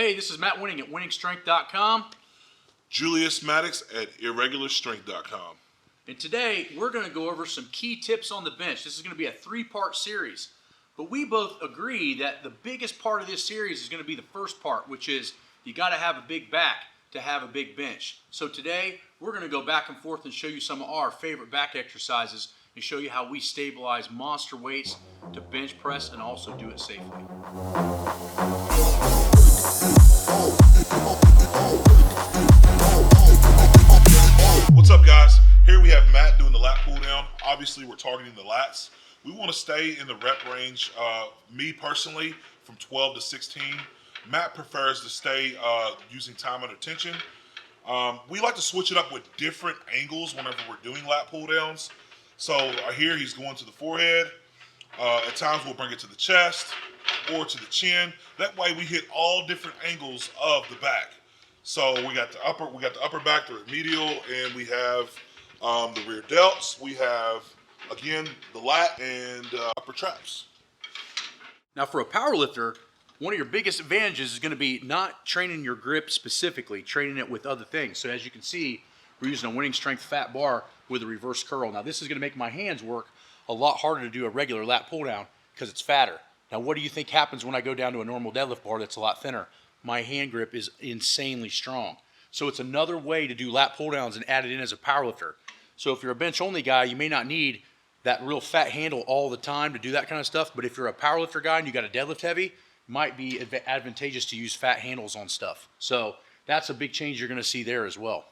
Hey, this is Matt Wenning at WenningStrength.com. Julius Maddox at IrregularStrength.com. And today, we're going to go over some key tips on the bench. This is going to be a three-part series. But we both agree that the biggest part of this series is going to be the first part, which is you got to have a big back to have a big bench. So today, we're going to go back and forth and show you some of our favorite back exercises and show you how we stabilize monster weights to bench press and also do it safely. What's up, guys? Here we have Matt doing the lat pull down. Obviously, we're targeting the lats. We want to stay in the rep range, me personally, from 12 to 16. Matt prefers to stay using time under tension. We like to switch it up with different angles whenever we're doing lat pull downs. So here he's going to the forehead. At times we'll bring it to the chest or to the chin. That way we hit all different angles of the back. So we got the upper back, the medial, and we have the rear delts. We have, again, the lat and upper traps. Now for a powerlifter, one of your biggest advantages is going to be not training your grip specifically, training it with other things. So as you can see, we're using a Wenning Strength fat bar with a reverse curl. Now this is going to make my hands work a lot harder to do a regular lat pull down because it's fatter. Now what do you think happens when I go down to a normal deadlift bar that's a lot thinner? My hand grip is insanely strong. So it's another way to do lat pull downs and add it in as a powerlifter. So if you're a bench only guy, you may not need that real fat handle all the time to do that kind of stuff. But if you're a powerlifter guy and you got a deadlift heavy, it might be advantageous to use fat handles on stuff. So that's a big change you're going to see there as well.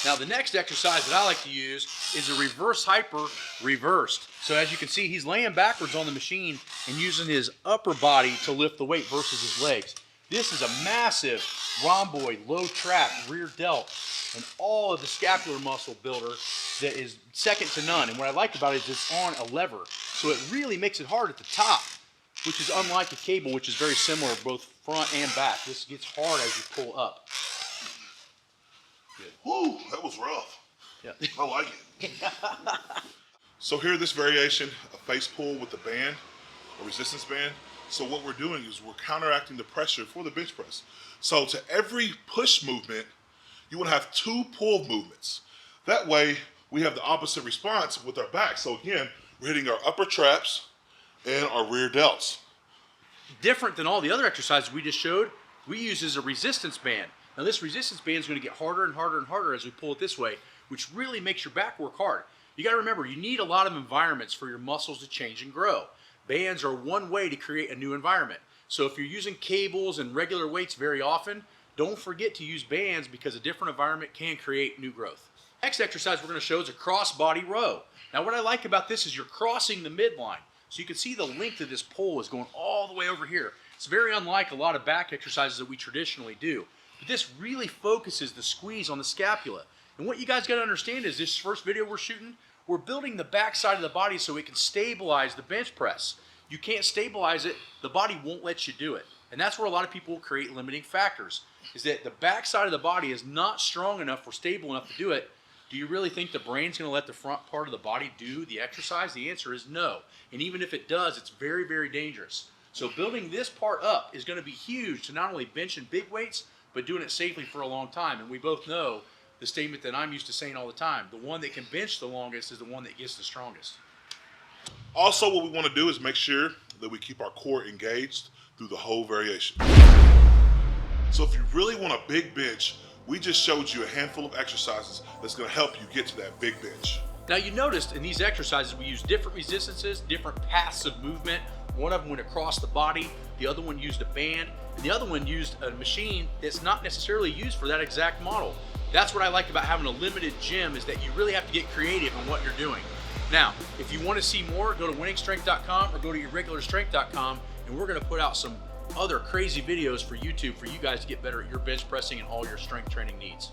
Now the next exercise that I like to use is a reverse hyper reversed. So as you can see, he's laying backwards on the machine and using his upper body to lift the weight versus his legs. This is a massive rhomboid, low trap, rear delt, and all of the scapular muscle builder that is second to none. And what I like about it is it's on a lever. So it really makes it hard at the top, which is unlike a cable, which is very similar both front and back. This gets hard as you pull up. Good. Woo, that was rough. Yeah. I like it. So here, this variation, a face pull with a band, a resistance band. So what we're doing is we're counteracting the pressure for the bench press. So to every push movement, you want to have two pull movements. That way, we have the opposite response with our back. So again, we're hitting our upper traps and our rear delts. Different than all the other exercises we just showed, we use as a resistance band. Now this resistance band is going to get harder and harder and harder as we pull it this way, which really makes your back work hard. You got to remember, you need a lot of environments for your muscles to change and grow. Bands are one way to create a new environment. So if you're using cables and regular weights very often, don't forget to use bands because a different environment can create new growth. Next exercise we're going to show is a cross body row. Now what I like about this is you're crossing the midline. So you can see the length of this pole is going all the way over here. It's very unlike a lot of back exercises that we traditionally do. But this really focuses the squeeze on the scapula. And what you guys got to understand is this first video we're shooting, we're building the back side of the body so it can stabilize the bench press. You can't stabilize it, the body won't let you do it. And that's where a lot of people create limiting factors, is that the back side of the body is not strong enough or stable enough to do it. Do you really think the brain's going to let the front part of the body do the exercise? The answer is no. And even if it does, it's very, very dangerous. So building this part up is going to be huge to not only benching big weights, but doing it safely for a long time. And we both know the statement that I'm used to saying all the time, the one that can bench the longest is the one that gets the strongest. Also, what we want to do is make sure that we keep our core engaged through the whole variation. So if you really want a big bench, we just showed you a handful of exercises that's going to help you get to that big bench. Now you noticed in these exercises we use different resistances, different paths of movement. One of them went across the body, the other one used a band, and the other one used a machine that's not necessarily used for that exact model. That's what I like about having a limited gym, is that you really have to get creative in what you're doing. Now, if you want to see more, go to WenningStrength.com or go to IrregularStrength.com, and we're going to put out some other crazy videos for YouTube for you guys to get better at your bench pressing and all your strength training needs.